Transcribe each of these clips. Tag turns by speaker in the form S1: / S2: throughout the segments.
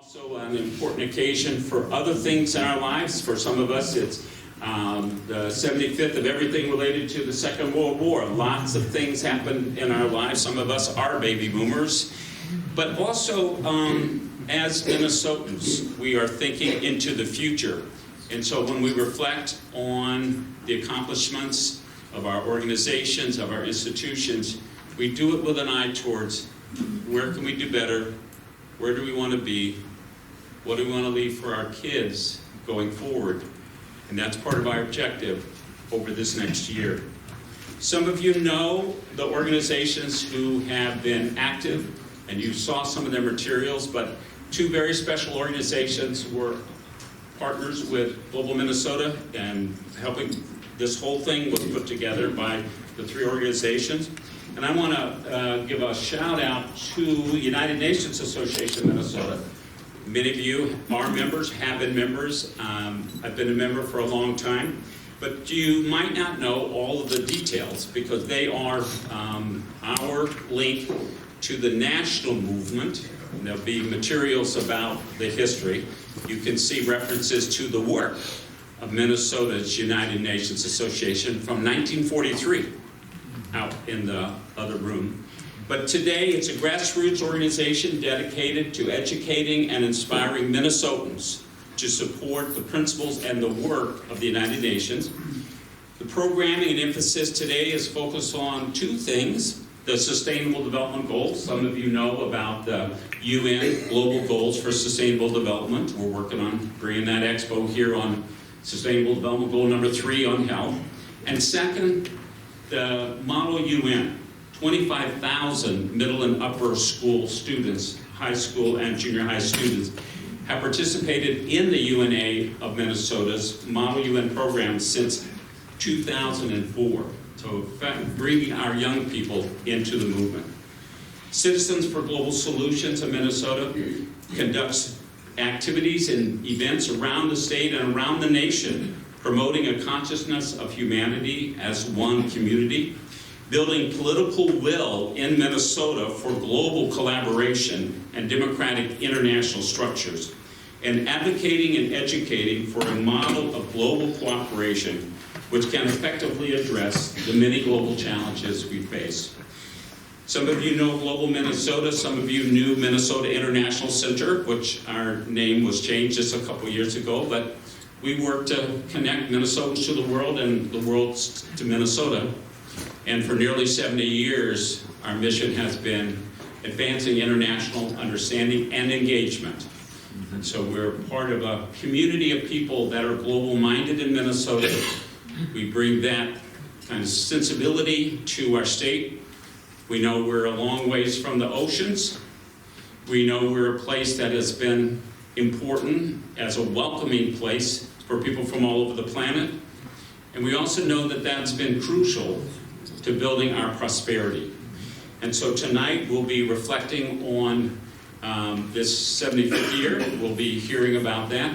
S1: Also an important occasion for other things in our lives. For some of us, it's the 75th of everything related to the Second World War. Lots of things happen in our lives. Some of us are baby boomers. But also, as Minnesotans, we are thinking into the future. And so when we reflect on the accomplishments of our organizations, of our institutions, we do it with an eye towards where can we do better, where do we want to be, what do we want to leave for our kids going forward. And that's part of our objective over this next year. Some of you know the organizations who have been active, and you saw some of their materials, but two very special organizations were partners with Global Minnesota, and helping this whole thing was put together by the three organizations. And I want to give a shout out to United Nations Association of Minnesota. Many of you are members, have been members. I've been a member for a long time. But you might not know all of the details because they are our link to the national movement. There'll be materials about the history. You can see references to the work of Minnesota's United Nations Association from 1943 out in the other room. But today it's a grassroots organization dedicated to educating and inspiring Minnesotans to support the principles and the work of the United Nations. The programming and emphasis today is focused on two things: the Sustainable Development Goals. Some of you know about the UN Global Goals for Sustainable Development. We're working on bringing that expo here on Sustainable Development Goal number 3 on health. And second, the Model UN. 25,000 middle and upper school students, high school and junior high students, have participated in the UNA of Minnesota's Model UN program since 2004. So in fact, bringing our young people into the movement. Citizens for Global Solutions of Minnesota conducts activities and events around the state and around the nation, promoting a consciousness of humanity as one community, building political will in Minnesota for global collaboration and democratic international structures, and advocating and educating for a model of global cooperation which can effectively address the many global challenges we face. Some of you know Global Minnesota. Some of you knew Minnesota International Center, which our name was changed just a couple years ago, but we work to connect Minnesotans to the world and the world to Minnesota. And for nearly 70 years, our mission has been advancing international understanding and engagement. And so we're part of a community of people that are global-minded in Minnesota. We bring that kind of sensibility to our state. We know we're a long ways from the oceans. We know we're a place that has been important as a welcoming place for people from all over the planet. And we also know that that's been crucial to building our prosperity. And so tonight we'll be reflecting on this 75th year. We'll be hearing about that.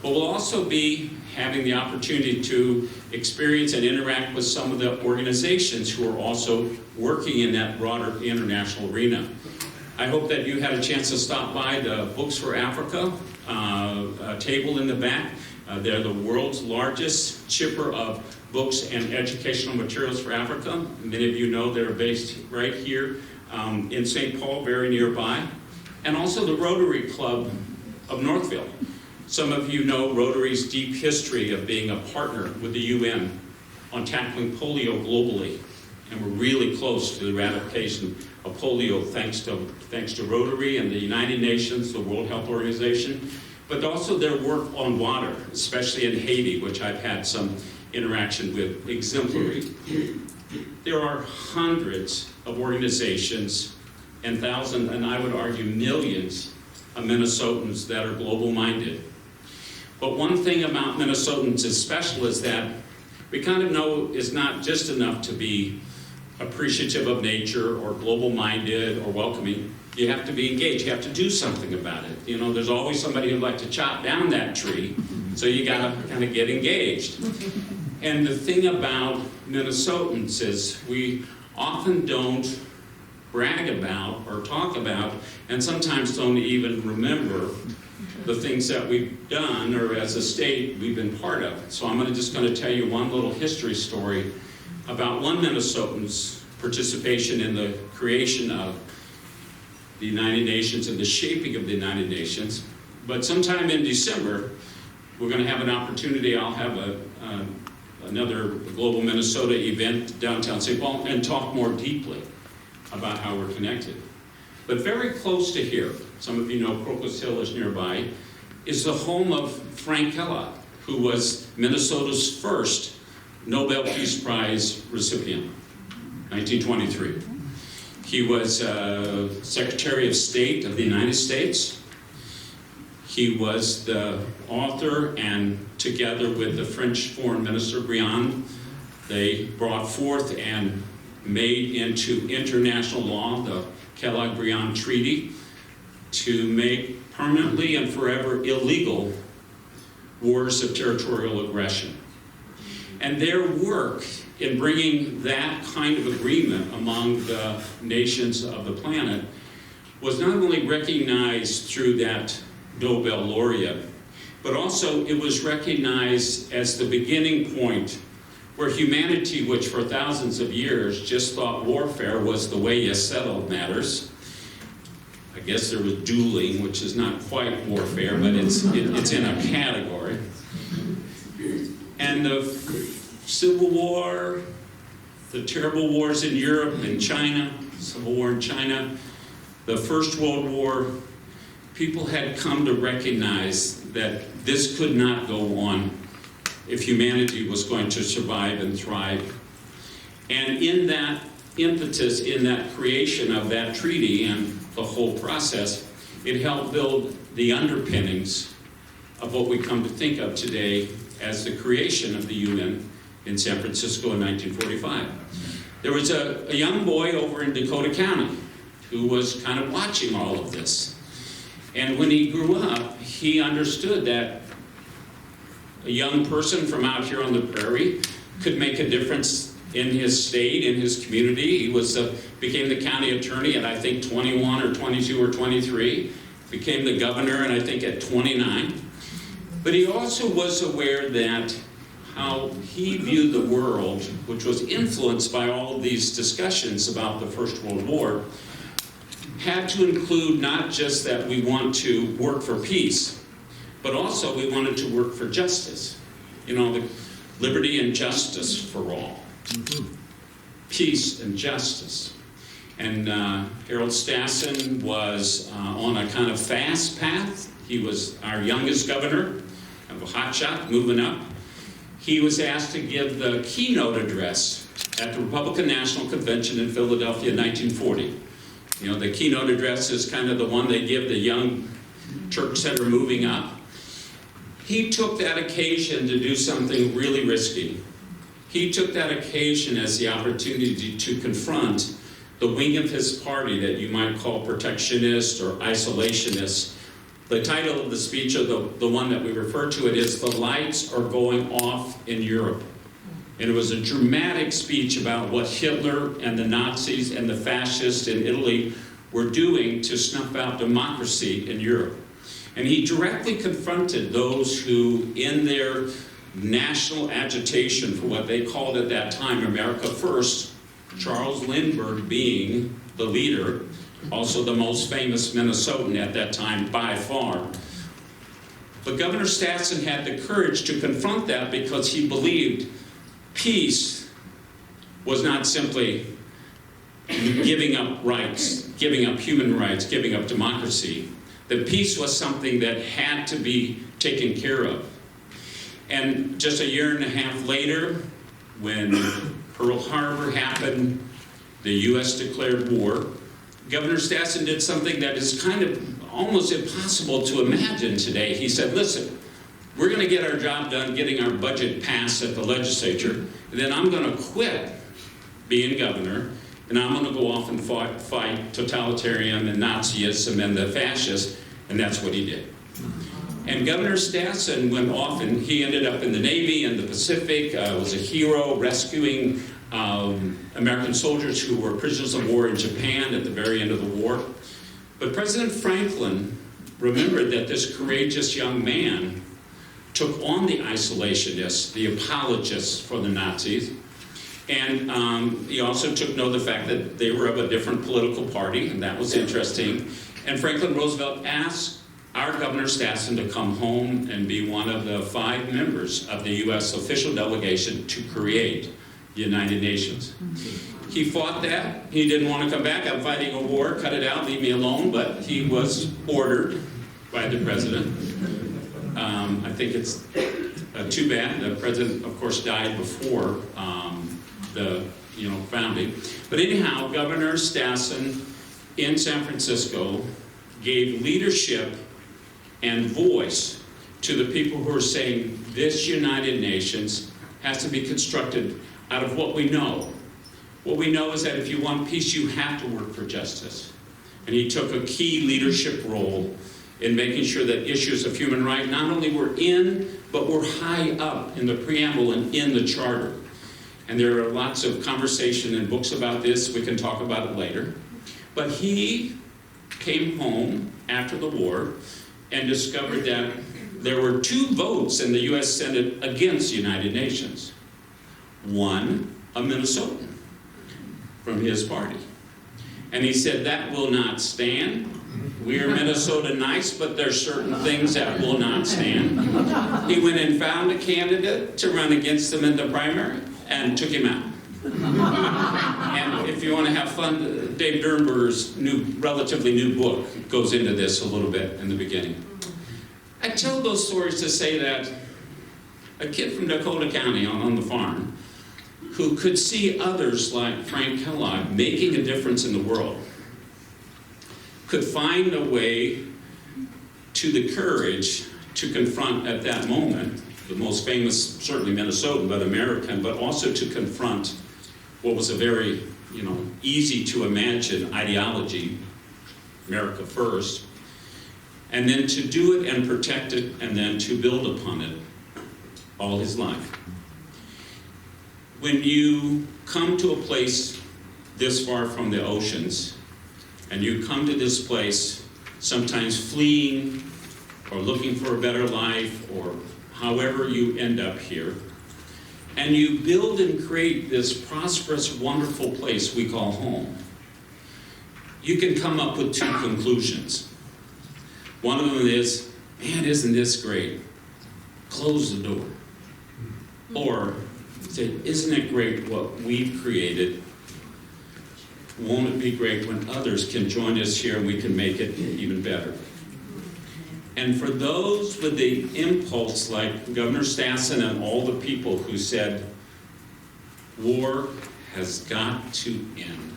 S1: But we'll also be having the opportunity to experience and interact with some of the organizations who are also working in that broader international arena. I hope that you had a chance to stop by the Books for Africa table in the back. They're the world's largest shipper of books and educational materials for Africa. Many of you know they're based right here in St. Paul, very nearby. And also the Rotary Club of Northville. Some of you know Rotary's deep history of being a partner with the UN on tackling polio globally. And we're really close to the eradication of polio thanks to Rotary and the United Nations, the World Health Organization, but also their work on water, especially in Haiti, which I've had some interaction with, exemplary. There are hundreds of organizations and thousands, and I would argue millions of Minnesotans that are global-minded. But one thing about Minnesotans is special is that we kind of know it's not just enough to be appreciative of nature or global-minded or welcoming. You have to be engaged. You have to do something about it. You know, there's always somebody who'd like to chop down that tree, so you got to kind of get engaged. And the thing about Minnesotans is we often don't brag about or talk about, and sometimes don't even remember the things that we've done, or as a state, we've been part of. So I'm just going to tell you one little history story about one Minnesotan's participation in the creation of the United Nations and the shaping of the United Nations. But sometime in December, we're going to have an opportunity. I'll have another Global Minnesota event downtown St. Paul and talk more deeply about how we're connected. But very close to here, some of you know Crocus Hill is nearby, is the home of Frank Kellogg, who was Minnesota's first Nobel Peace Prize recipient, 1923. He was Secretary of State of the United States. He was the author, and together with the French Foreign Minister Briand, they brought forth and made into international law the Kellogg-Briand Treaty to make permanently and forever illegal wars of territorial aggression. And their work in bringing that kind of agreement among the nations of the planet was not only recognized through that Nobel laureate, but also it was recognized as the beginning point where humanity, which for thousands of years just thought warfare was the way you settled matters. I guess there was dueling, which is not quite warfare, but it's in a category. And the Civil War, the terrible wars in Europe and China, Civil War in China, the First World War, people had come to recognize that this could not go on if humanity was going to survive and thrive. And in that impetus, in that creation of that treaty and the whole process, it helped build the underpinnings of what we come to think of today as the creation of the UN in San Francisco in 1945. There was a young boy over in Dakota County who was kind of watching all of this. And when he grew up, he understood that a young person from out here on the prairie could make a difference in his state, in his community. He became the county attorney at, I think, 21 or 22 or 23. Became the governor, and I think at 29. But he also was aware that how he viewed the world, which was influenced by all of these discussions about the First World War, had to include not just that we want to work for peace, but also we wanted to work for justice. You know, the liberty and justice for all. Mm-hmm. Peace and justice. And Harold Stassen was on a kind of fast path. He was our youngest governor, kind of a hotshot, moving up. He was asked to give the keynote address at the Republican National Convention in Philadelphia in 1940. You know, the keynote address is kind of the one they give the young Turks that are moving up. He took that occasion to do something really risky. He took that occasion as the opportunity to confront the wing of his party that you might call protectionist or isolationist. The title of the speech, or the one that we refer to it, is "The Lights Are Going Off in Europe." And it was a dramatic speech about what Hitler and the Nazis and the fascists in Italy were doing to snuff out democracy in Europe. And he directly confronted those who, in their national agitation for what they called at that time America First, Charles Lindbergh being the leader, also the most famous Minnesotan at that time by far. But Governor Stassen had the courage to confront that because he believed peace was not simply giving up rights, giving up human rights, giving up democracy. That peace was something that had to be taken care of. And just a year and a half later, when Pearl Harbor happened, the U.S. declared war, Governor Stassen did something that is kind of almost impossible to imagine today. He said, listen, we're going to get our job done getting our budget passed at the legislature, and then I'm going to quit being governor, and I'm going to go off and fight totalitarian and Nazism and the fascists, and that's what he did. And Governor Stassen went off, and he ended up in the Navy and the Pacific, was a hero rescuing American soldiers who were prisoners of war in Japan at the very end of the war. But President Franklin remember that this courageous young man took on the isolationists, the apologists for the Nazis, and he also took note of the fact that they were of a different political party, and that was interesting. And Franklin Roosevelt asked our Governor Stassen to come home and be one of the 5 members of the U.S. official delegation to create the United Nations. He fought that. He didn't want to come back. I'm fighting a war. Cut it out. Leave me alone. But he was ordered by the president. I think it's too bad. The president, of course, died before the founding. But anyhow, Governor Stassen in San Francisco gave leadership and voice to the people who are saying this United Nations has to be constructed out of what we know. What we know is that if you want peace, you have to work for justice. And he took a key leadership role in making sure that issues of human rights not only were in, but were high up in the preamble and in the charter. And there are lots of conversation and books about this. We can talk about it later. But he came home after the war and discovered that there were 2 votes in the U.S. Senate against the United Nations. One, a Minnesotan from his party. And he said, that will not stand. We are Minnesota nice, but there's certain things that will not stand. He went and found a candidate to run against them in the primary and took him out. And if you want to have fun, Dave Dernberger's relatively new book goes into this a little bit in the beginning. I tell those stories to say that a kid from Dakota County on the farm who could see others like Frank Kellogg making a difference in the world could find a way to the courage to confront at that moment the most famous, certainly Minnesotan, but American, but also to confront what was a very, easy to imagine ideology, America first, and then to do it and protect it, and then to build upon it all his life. When you come to a place this far from the oceans, and you come to this place, sometimes fleeing or looking for a better life, or however you end up here, and you build and create this prosperous, wonderful place we call home, you can come up with 2 conclusions. One of them is, man, isn't this great? Close the door. Or say, isn't it great what we've created? Won't it be great when others can join us here and we can make it even better? And for those with the impulse, like Governor Stassen and all the people who said, war has got to end.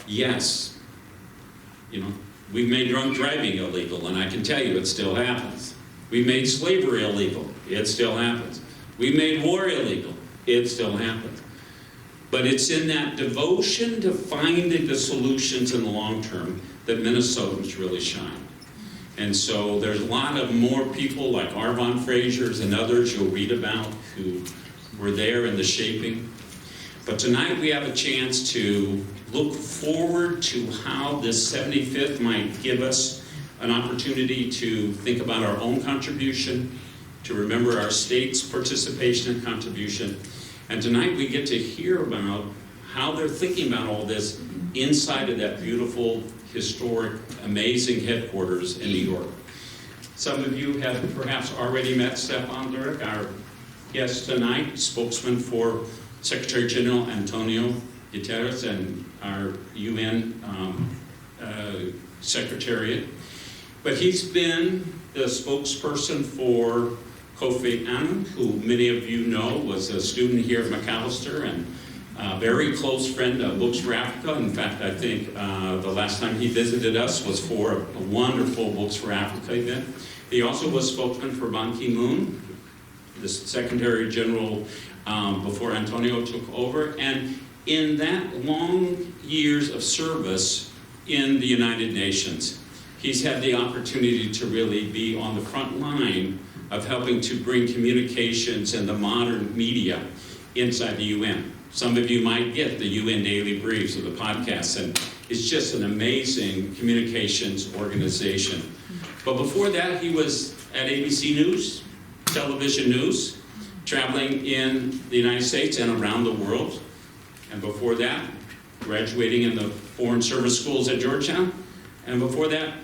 S1: Yes, we've made drunk driving illegal, and I can tell you it still happens. We made slavery illegal. It still happens. We made war illegal. It still happens. But it's in that devotion to finding the solutions in the long term that Minnesotans really shine. And so there's a lot of more people like Arvon Frasers and others you'll read about who were there in the shaping. But tonight we have a chance to look forward to how this 75th might give us an opportunity to think about our own contribution, to remember our state's participation and contribution. And tonight we get to hear about how they're thinking about all this inside of that beautiful, historic, amazing headquarters in New York. Some of you have perhaps already met Stefan Durek, our guest tonight, spokesman for Secretary General Antonio Guterres and our UN Secretariat. But he's been the spokesperson for Kofi Annan, who many of you know was a student here at Macalester and a very close friend of Books for Africa. In fact, I think the last time he visited us was for a wonderful Books for Africa event. He also was spokesman for Ban Ki-moon, the Secretary General before Antonio took over. And in that long years of service in the United Nations, he's had the opportunity to really be on the front line of helping to bring communications and the modern media inside the UN. Some of you might get the UN Daily Briefs or the podcasts, and it's just an amazing communications organization But before that, he was at ABC News, television news, traveling in the United States and around the world. And before that, graduating in the Foreign Service Schools at Georgetown. And before that,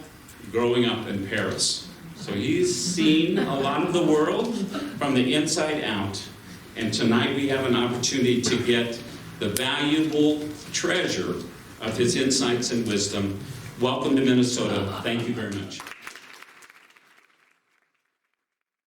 S1: growing up in Paris. So he's seen a lot of the world from the inside out. And tonight we have an opportunity to get the valuable treasure of his insights and wisdom. Welcome to Minnesota. Thank you very much.